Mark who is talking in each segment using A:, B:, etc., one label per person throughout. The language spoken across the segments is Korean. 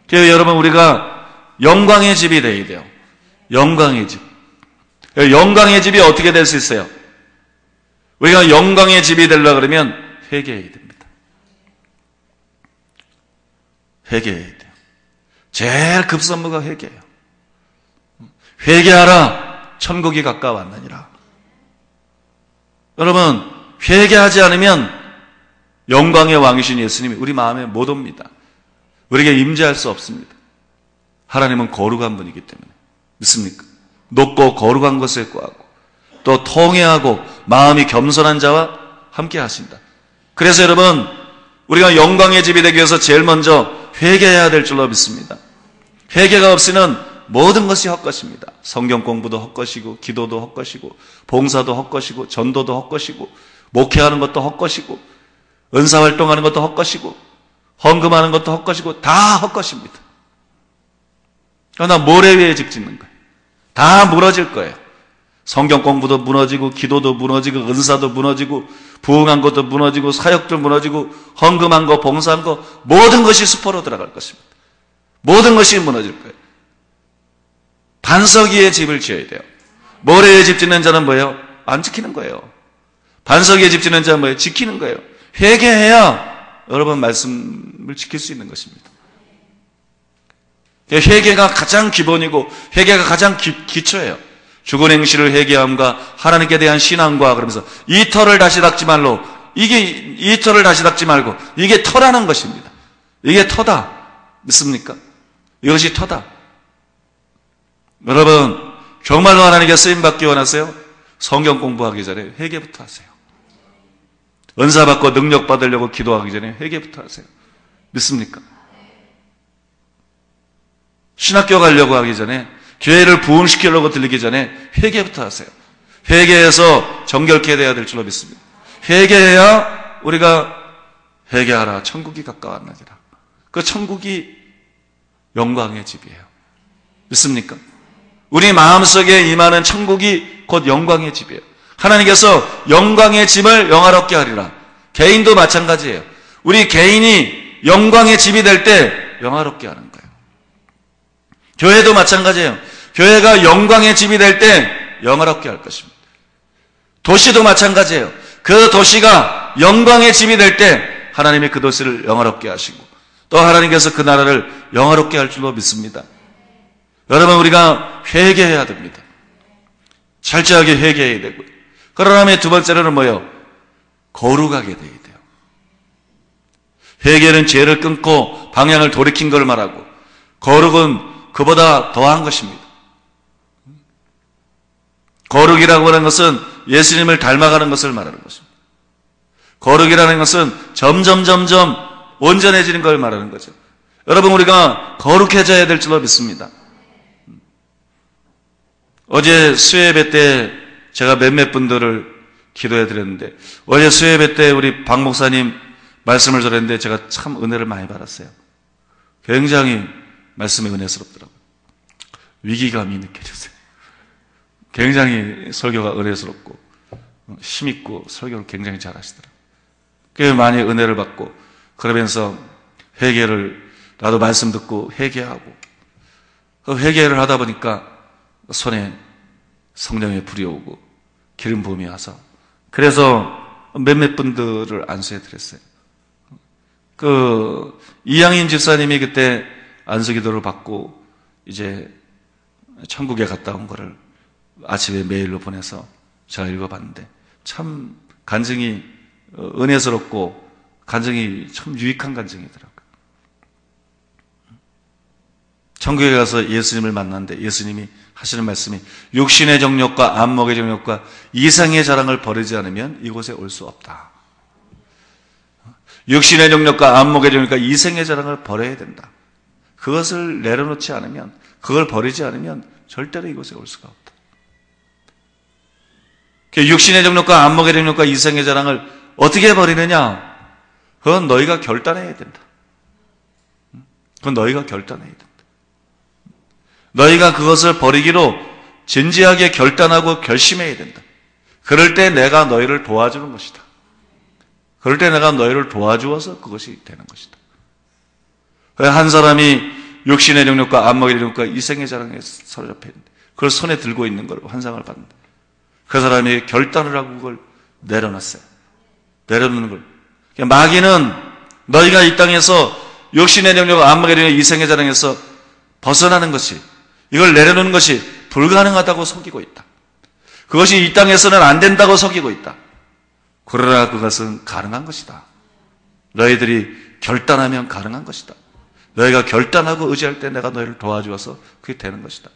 A: 그래서 여러분, 우리가 영광의 집이 되어야 돼요. 영광의 집. 영광의 집이 어떻게 될 수 있어요? 우리가 영광의 집이 되려고 그러면 회개해야 됩니다. 회개해야 돼요. 제일 급선무가 회개예요. 회개하라, 천국이 가까웠느니라. 여러분, 회개하지 않으면 영광의 왕이신 예수님이 우리 마음에 못 옵니다. 우리에게 임재할 수 없습니다. 하나님은 거룩한 분이기 때문에. 믿습니까? 높고 거룩한 것을 구하고 또 통회하고 마음이 겸손한 자와 함께 하신다. 그래서 여러분, 우리가 영광의 집이 되기 위해서 제일 먼저 회개해야 될 줄로 믿습니다. 회개가 없이는 모든 것이 헛것입니다. 성경 공부도 헛것이고, 기도도 헛것이고, 봉사도 헛것이고, 전도도 헛것이고, 목회하는 것도 헛것이고, 은사활동하는 것도 헛것이고, 헌금하는 것도 헛것이고, 다 헛것입니다. 그러나 모래 위에 집 짓는 거예요. 다 무너질 거예요. 성경 공부도 무너지고, 기도도 무너지고, 은사도 무너지고, 부흥한 것도 무너지고, 사역도 무너지고, 헌금한 거, 봉사한 거, 모든 것이 수포로 들어갈 것입니다. 모든 것이 무너질 거예요. 반석 위에 집을 지어야 돼요. 모래 위에 집 짓는 자는 뭐예요? 안 지키는 거예요. 반석 위에 집 짓는 자는 뭐예요? 지키는 거예요. 회개해야 여러분 말씀을 지킬 수 있는 것입니다. 회개가 가장 기본이고 회개가 가장 기초예요. 죽은 행실을 회개함과 하나님께 대한 신앙과 그러면서 이 털을 다시 닦지 말고 이 털을 다시 닦지 말고 이게 터라는 것입니다. 이게 터다. 믿습니까? 이것이 터다. 여러분, 정말로 하나님께 쓰임받기 원하세요? 성경 공부하기 전에 회개부터 하세요. 은사 받고 능력 받으려고 기도하기 전에 회개부터 하세요. 믿습니까? 신학교 가려고 하기 전에, 교회를 부흥시키려고 들리기 전에 회개부터 하세요. 회개해서 정결케 돼야 될 줄로 믿습니다. 회개해야 우리가 회개하라, 천국이 가까웠느니라. 그 천국이 영광의 집이에요. 믿습니까? 우리 마음속에 임하는 천국이 곧 영광의 집이에요. 하나님께서 영광의 집을 영화롭게 하리라. 개인도 마찬가지예요. 우리 개인이 영광의 집이 될 때 영화롭게 하는 거예요. 교회도 마찬가지예요. 교회가 영광의 집이 될 때 영화롭게 할 것입니다. 도시도 마찬가지예요. 그 도시가 영광의 집이 될 때 하나님이 그 도시를 영화롭게 하시고 또 하나님께서 그 나라를 영화롭게 할 줄로 믿습니다. 여러분, 우리가 회개해야 됩니다. 철저하게 회개해야 되고, 그러면 두 번째로는 뭐예요? 거룩하게 돼야 돼요. 회개는 죄를 끊고 방향을 돌이킨 걸 말하고, 거룩은 그보다 더한 것입니다. 거룩이라고 하는 것은 예수님을 닮아가는 것을 말하는 것입니다. 거룩이라는 것은 점점 온전해지는 걸 말하는 거죠. 여러분, 우리가 거룩해져야 될 줄로 믿습니다. 어제 수요예배 때 제가 몇몇 분들을 기도해 드렸는데, 어제 수요예배 때 우리 박 목사님 말씀을 전했는데 제가 참 은혜를 많이 받았어요. 굉장히 말씀이 은혜스럽더라고요. 위기감이 느껴졌어요. 굉장히 설교가 은혜스럽고 힘있고 설교를 굉장히 잘하시더라고요. 꽤 많이 은혜를 받고, 그러면서 회개를, 나도 말씀 듣고 회개하고, 그 회개를 하다 보니까 손에 성령의 불이 오고 기름 부음이 와서, 그래서 몇몇 분들을 안수해 드렸어요. 이양인 집사님이 그때 안수기도를 받고 이제 천국에 갔다 온 거를 아침에 메일로 보내서 제가 읽어봤는데 참 간증이 은혜스럽고 간증이 참 유익한 간증이더라고요. 천국에 가서 예수님을 만났는데 예수님이 하시는 말씀이 육신의 정욕과 안목의 정욕과 이상의 자랑을 버리지 않으면 이곳에 올 수 없다. 육신의 정욕과 안목의 정욕과 이상의 자랑을 버려야 된다. 그것을 내려놓지 않으면, 그걸 버리지 않으면 절대로 이곳에 올 수가 없다. 육신의 정욕과 안목의 정욕과 이상의 자랑을 어떻게 버리느냐? 그건 너희가 결단해야 된다. 그건 너희가 결단해야 된다. 너희가 그것을 버리기로 진지하게 결단하고 결심해야 된다. 그럴 때 내가 너희를 도와주는 것이다. 그럴 때 내가 너희를 도와주어서 그것이 되는 것이다. 한 사람이 육신의 능력과 안목의 능력과 이생의 자랑에 사로잡혀 있는데 그걸 손에 들고 있는 걸 환상을 봤는데 그 사람이 결단을 하고 그걸 내려놨어요. 내려놓는 걸. 마귀는 너희가 이 땅에서 육신의 능력과 안목의 능력, 이생의 자랑에서 벗어나는 것이, 이걸 내려놓는 것이 불가능하다고 속이고 있다. 그것이 이 땅에서는 안 된다고 속이고 있다. 그러나 그것은 가능한 것이다. 너희들이 결단하면 가능한 것이다. 너희가 결단하고 의지할 때 내가 너희를 도와주어서 그게 되는 것이다.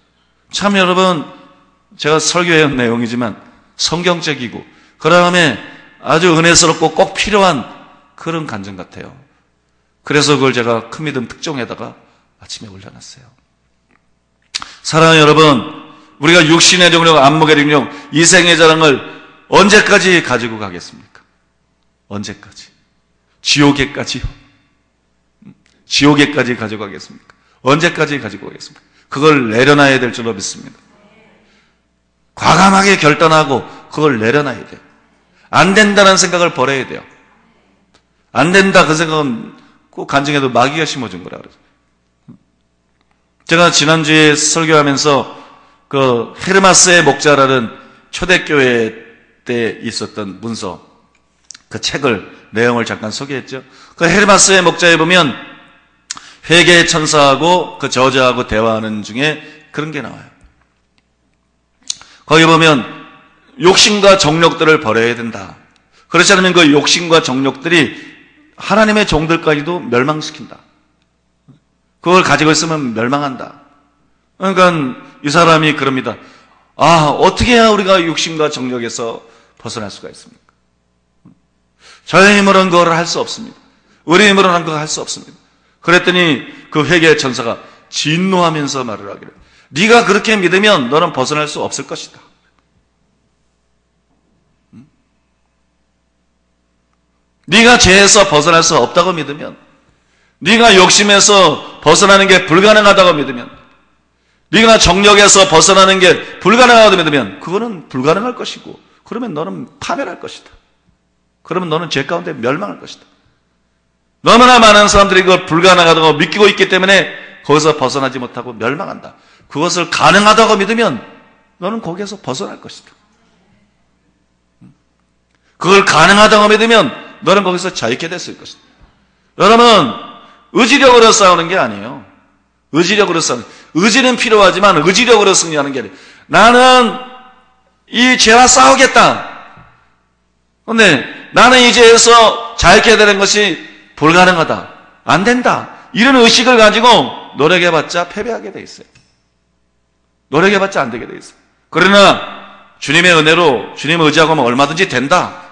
A: 참 여러분, 제가 설교의 내용이지만 성경적이고 그 다음에 아주 은혜스럽고 꼭 필요한 그런 간증 같아요. 그래서 그걸 제가 큰 믿음 특종에다가 아침에 올려놨어요. 사랑하는 여러분, 우리가 육신의 능력, 안목의 능력, 이생의 자랑을 언제까지 가지고 가겠습니까? 언제까지? 지옥에까지요? 지옥에까지 가지고 가겠습니까? 언제까지 가지고 가겠습니까? 그걸 내려놔야 될 줄로 믿습니다. 과감하게 결단하고 그걸 내려놔야 돼요. 안 된다는 생각을 버려야 돼요. 안 된다 그 생각은 꼭 간증해도 마귀가 심어준 거라 그러죠. 제가 지난주에 설교하면서 그 헤르마스의 목자라는 초대교회 때 있었던 문서, 그 책을, 내용을 잠깐 소개했죠. 그 헤르마스의 목자에 보면 회개의 천사하고 그 저자하고 대화하는 중에 그런 게 나와요. 거기 보면 욕심과 정욕들을 버려야 된다. 그렇지 않으면 그 욕심과 정욕들이 하나님의 종들까지도 멸망시킨다. 그걸 가지고 있으면 멸망한다. 그러니까 이 사람이 그럽니다. 어떻게 해야 우리가 욕심과 정욕에서 벗어날 수가 있습니까? 저의 힘으로는 그걸 할 수 없습니다. 우리 힘으로는 그걸 할 수 없습니다. 그랬더니 그 회개의 천사가 진노하면서 말을 하기를, 네가 그렇게 믿으면 너는 벗어날 수 없을 것이다. 네가 죄에서 벗어날 수 없다고 믿으면, 네가 욕심에서 벗어나는 게 불가능하다고 믿으면, 네가 정욕에서 벗어나는 게 불가능하다고 믿으면 그거는 불가능할 것이고, 그러면 너는 파멸할 것이다. 그러면 너는 죄 가운데 멸망할 것이다. 너무나 많은 사람들이 그걸 불가능하다고 믿고 있기 때문에 거기서 벗어나지 못하고 멸망한다. 그것을 가능하다고 믿으면 너는 거기에서 벗어날 것이다. 그걸 가능하다고 믿으면 너는 거기서 자유케 됐을 것이다. 여러분, 의지력으로 싸우는 게 아니에요. 의지력으로 싸우는, 의지는 필요하지만 의지력으로 승리하는 게 아니에요. 나는 이 죄와 싸우겠다. 그런데 나는 이 죄에서 자유케 되는 것이 불가능하다. 안 된다. 이런 의식을 가지고 노력해봤자 패배하게 돼 있어요. 노력해봤자 안 되게 돼 있어요. 그러나 주님의 은혜로 주님 의지하고 하면 얼마든지 된다.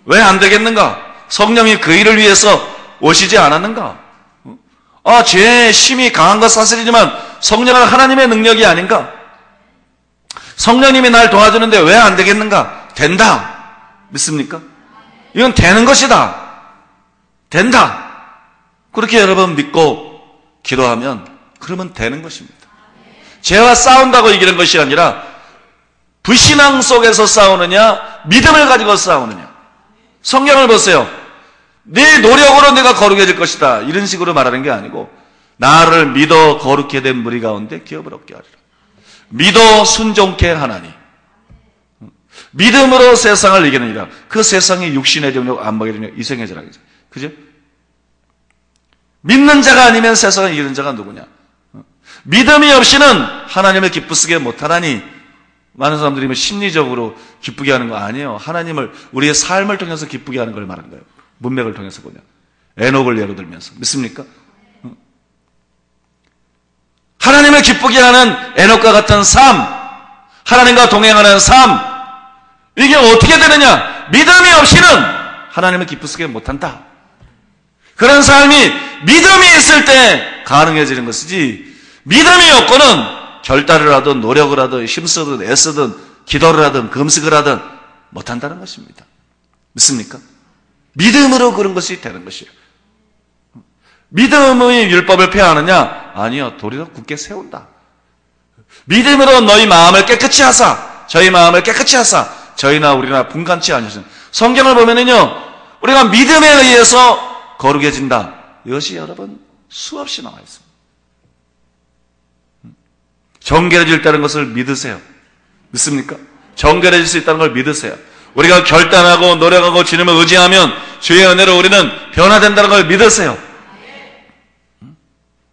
A: 왜 안 되겠는가? 성령이 그 일을 위해서 오시지 않았는가? 죄의 힘이 강한 것 사실이지만 성령은 하나님의 능력이 아닌가? 성령님이 날 도와주는데 왜 안 되겠는가? 된다. 믿습니까? 이건 되는 것이다. 된다. 그렇게 여러분 믿고 기도하면 그러면 되는 것입니다. 죄와 싸운다고 이기는 것이 아니라 불신앙 속에서 싸우느냐, 믿음을 가지고 싸우느냐. 성경을 보세요. 네 노력으로 내가 거룩해질 것이다. 이런 식으로 말하는 게 아니고, 나를 믿어 거룩게 된 무리 가운데 기업을 얻게 하리라. 믿어 순종케 하나니. 믿음으로 세상을 이기느니라. 그 세상이 육신의 능력, 안목의 능력, 이생의 자랑이죠. 그죠? 믿는 자가 아니면 세상을 이기는 자가 누구냐? 믿음이 없이는 하나님을 기쁘시게 못하나니. 많은 사람들이 심리적으로 기쁘게 하는 거 아니에요. 하나님을 우리의 삶을 통해서 기쁘게 하는 걸 말하는 거예요. 문맥을 통해서 보냐. 에녹을 예로 들면서. 믿습니까? 하나님을 기쁘게 하는 에녹과 같은 삶, 하나님과 동행하는 삶, 이게 어떻게 되느냐? 믿음이 없이는 하나님을 기쁘시게 못한다. 그런 삶이 믿음이 있을 때 가능해지는 것이지, 믿음이 없고는 결단을 하든 노력을 하든 힘쓰든 애쓰든 기도를 하든 금식을 하든 못한다는 것입니다. 믿습니까? 믿음으로 그런 것이 되는 것이에요. 믿음의 율법을 폐하느냐? 아니요. 도리어 굳게 세운다. 믿음으로 너희 마음을 깨끗이 하사, 저희 마음을 깨끗이 하사, 저희나 우리나 분간치 아니하시는. 성경을 보면은요, 우리가 믿음에 의해서 거룩해진다. 이것이 여러분 수없이 나와 있습니다. 정결해질 것을 믿으세요. 믿습니까? 정결해질 수 있다는 걸 믿으세요. 우리가 결단하고 노력하고 주님을 의지하면 주의 은혜로 우리는 변화된다는 걸 믿으세요.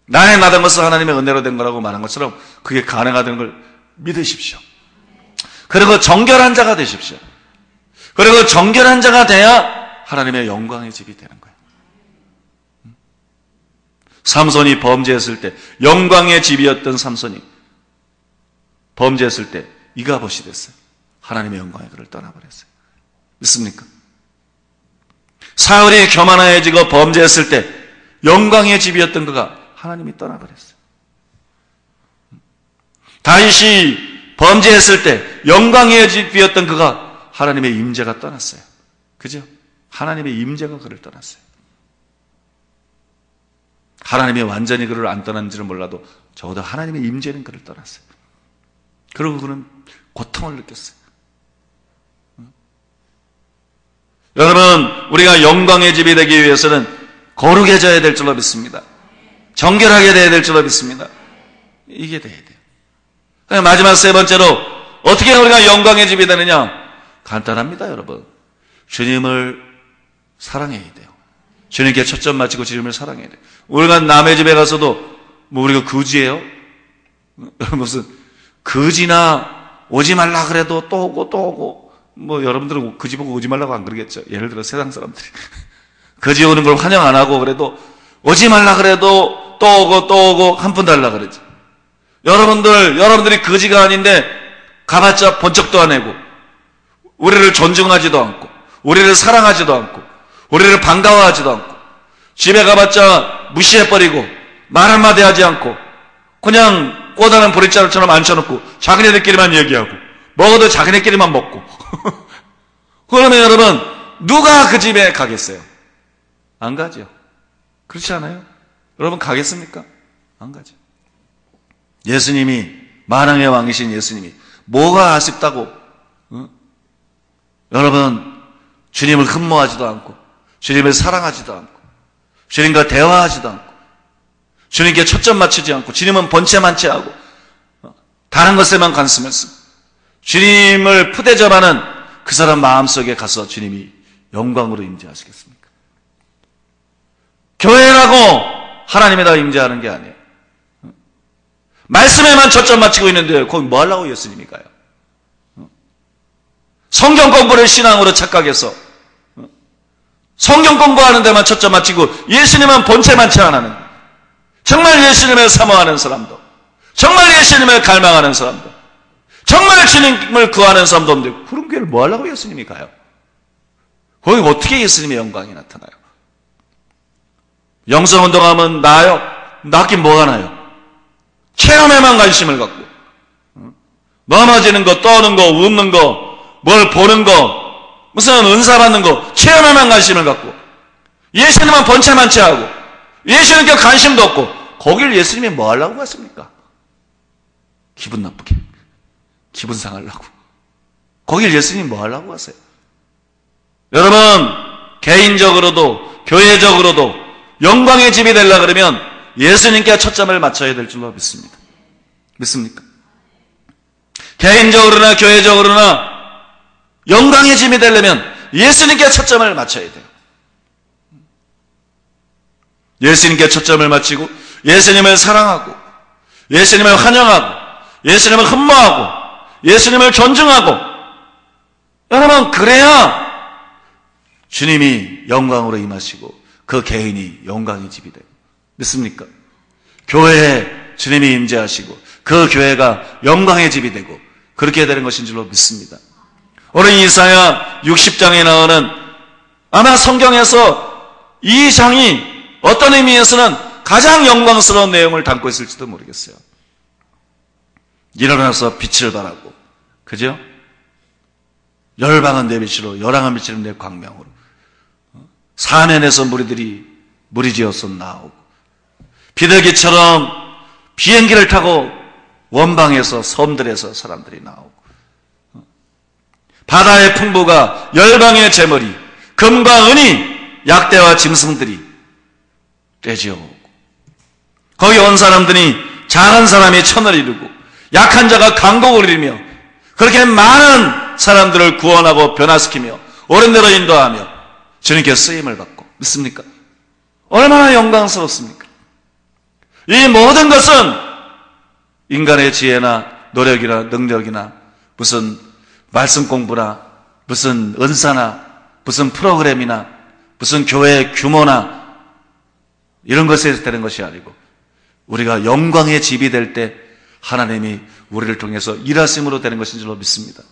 A: 나에 나던 것은 하나님의 은혜로 된 거라고 말한 것처럼 그게 가능하다는 걸 믿으십시오. 그리고 정결한 자가 되십시오. 그리고 정결한 자가 돼야 하나님의 영광의 집이 되는 거예요. 삼손이 범죄했을 때, 영광의 집이었던 삼손이 범죄했을 때 이가봇이 됐어요. 하나님의 영광이 그를 떠나버렸어요. 믿습니까? 사울이 교만해지고 범죄했을 때 영광의 집이었던 그가 하나님이 떠나버렸어요. 다윗이 범죄했을 때 영광의 집이었던 그가 하나님의 임재가 떠났어요. 그죠? 하나님의 임재가 그를 떠났어요. 하나님이 완전히 그를 안 떠난지는 몰라도 적어도 하나님의 임재는 그를 떠났어요. 그리고 그는 고통을 느꼈어요. 여러분, 우리가 영광의 집이 되기 위해서는 거룩해져야 될 줄로 믿습니다. 정결하게 돼야 될 줄로 믿습니다. 이게 돼야 돼요. 마지막 세 번째로 어떻게 우리가 영광의 집이 되느냐? 간단합니다, 여러분. 주님을 사랑해야 돼요. 주님께 초점 맞추고 주님을 사랑해야 돼요. 우리가 남의 집에 가서도 뭐 우리가 거지예요? 무슨 거지나 오지 말라 그래도 또 오고 뭐 여러분들은 그 집 보고 오지 말라고 안 그러겠죠. 예를 들어 세상 사람들이 거지 오는 걸 환영 안 하고 그래도 오지 말라 그래도 또 오고 한 푼 달라 그러죠. 여러분들이 거지가 아닌데 가봤자 번쩍도 안 하고 우리를 존중하지도 않고 우리를 사랑하지도 않고 우리를 반가워하지도 않고 집에 가봤자 무시해버리고 말 한마디 하지 않고 그냥 꼬다는 보릿자루처럼 앉혀놓고 자기네들끼리만 얘기하고 먹어도 자기네끼리만 먹고 그러면 여러분 누가 그 집에 가겠어요? 안 가죠. 그렇지 않아요? 여러분 가겠습니까? 안 가죠. 예수님이 만왕의 왕이신 예수님이 뭐가 아쉽다고 여러분 주님을 흠모하지도 않고 주님을 사랑하지도 않고 주님과 대화하지도 않고 주님께 초점 맞추지 않고 주님은 번체만체하고 다른 것에만 관심을 쓰고 주님을 푸대접하는 그 사람 마음속에 가서 주님이 영광으로 임재하시겠습니까? 교회라고 하나님에다 임재하는 게 아니에요. 말씀에만 초점 맞추고 있는데 거기 뭐 하려고 예수님이 가요? 성경 공부를 신앙으로 착각해서 성경 공부하는 데만 초점 맞추고 예수님은 본체만치 안 하는 정말 예수님을 사모하는 사람도 정말 예수님을 갈망하는 사람도 정말 주님을 구하는 사람도 없는데 그런 교회를 뭐 하려고 예수님이 가요? 거기 어떻게 예수님의 영광이 나타나요? 영성운동하면 나아요? 낫긴 뭐가 나요? 체험에만 관심을 갖고 넘어지는 거, 떠는 거, 웃는 거, 뭘 보는 거, 무슨 은사 받는 거, 체험에만 관심을 갖고 예수님은 번체만체하고 예수님께 관심도 없고 거길 예수님이 뭐 하려고 갔습니까? 기분 나쁘게, 기분 상하려고. 거길 예수님이 뭐 하려고 갔어요? 여러분, 개인적으로도 교회적으로도 영광의 집이 되려고 그러면 예수님께 초점을 맞춰야 될 줄로 믿습니다. 믿습니까? 개인적으로나 교회적으로나 영광의 집이 되려면 예수님께 초점을 맞춰야 돼요. 예수님께 초점을 맞추고 예수님을 사랑하고 예수님을 환영하고 예수님을 흠모하고 예수님을 존중하고 여러분 그래야 주님이 영광으로 임하시고 그 개인이 영광의 집이 돼요. 믿습니까? 교회에 주님이 임재하시고 그 교회가 영광의 집이 되고 그렇게 되는 것인 줄로 믿습니다. 오늘 이사야 60장에 나오는 아마 성경에서 이 장이 어떤 의미에서는 가장 영광스러운 내용을 담고 있을지도 모르겠어요. 일어나서 빛을 발하고 그죠? 열방은 내 빛으로 열왕한 빛은 내 광명으로 사면에서 무리 지어서 나오고 비둘기처럼 비행기를 타고 원방에서 섬들에서 사람들이 나오고 바다의 풍부가 열방의 재물이 금과 은이 약대와 짐승들이 떼지어오고 거기 온 사람들이 작은 사람이 천을 이루고 약한 자가 강곡을 이루며 그렇게 많은 사람들을 구원하고 변화시키며 옳은 대로 인도하며 주님께 쓰임을 받고 믿습니까? 얼마나 영광스럽습니까? 이 모든 것은 인간의 지혜나 노력이나 능력이나 무슨 말씀 공부나 무슨 은사나 무슨 프로그램이나 무슨 교회의 규모나 이런 것에서 되는 것이 아니고 우리가 영광의 집이 될 때 하나님이 우리를 통해서 일하심으로 되는 것인 줄로 믿습니다.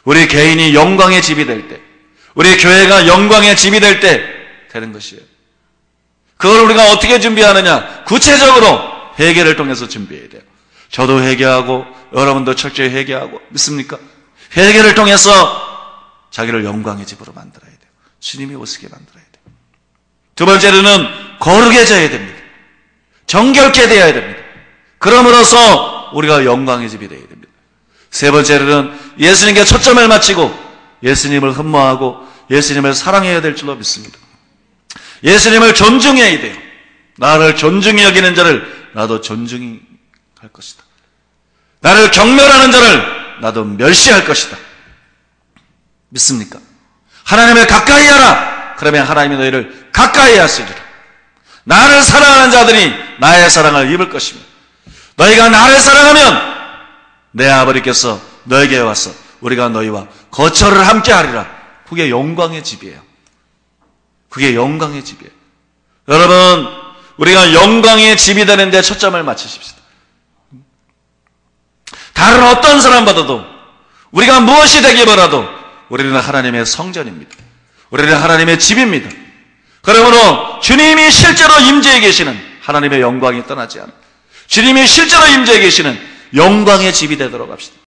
A: 우리 개인이 영광의 집이 될 때, 우리 교회가 영광의 집이 될 때 되는 것이에요. 그걸 우리가 어떻게 준비하느냐? 구체적으로 회개를 통해서 준비해야 돼요. 저도 회개하고 여러분도 철저히 회개하고 믿습니까? 회개를 통해서 자기를 영광의 집으로 만들어야 돼요. 주님이 오시게 만들어야 돼요. 두 번째로는 거룩해져야 됩니다. 정결케 되어야 됩니다. 그럼으로써 우리가 영광의 집이 되어야 됩니다. 세 번째로는 예수님께 초점을 맞추고 예수님을 흠모하고 예수님을 사랑해야 될 줄로 믿습니다. 예수님을 존중해야 돼요. 나를 존중히 여기는 자를 나도 존중히 할 것이다. 나를 경멸하는 자를 나도 멸시할 것이다. 믿습니까? 하나님을 가까이 하라. 그러면 하나님이 너희를 가까이 하시리라. 나를 사랑하는 자들이 나의 사랑을 입을 것이며 너희가 나를 사랑하면 내 아버지께서 너에게 와서 우리가 너희와 거처를 함께 하리라. 그게 영광의 집이에요. 그게 영광의 집이에요. 여러분, 우리가 영광의 집이 되는데 초점을 맞추십시다. 다른 어떤 사람보다도 우리가 무엇이 되기보다도 우리는 하나님의 성전입니다. 우리는 하나님의 집입니다. 그러므로 주님이 실제로 임재해 계시는 하나님의 영광이 떠나지 않아 주님이 실제로 임재해 계시는 영광의 집이 되도록 합시다.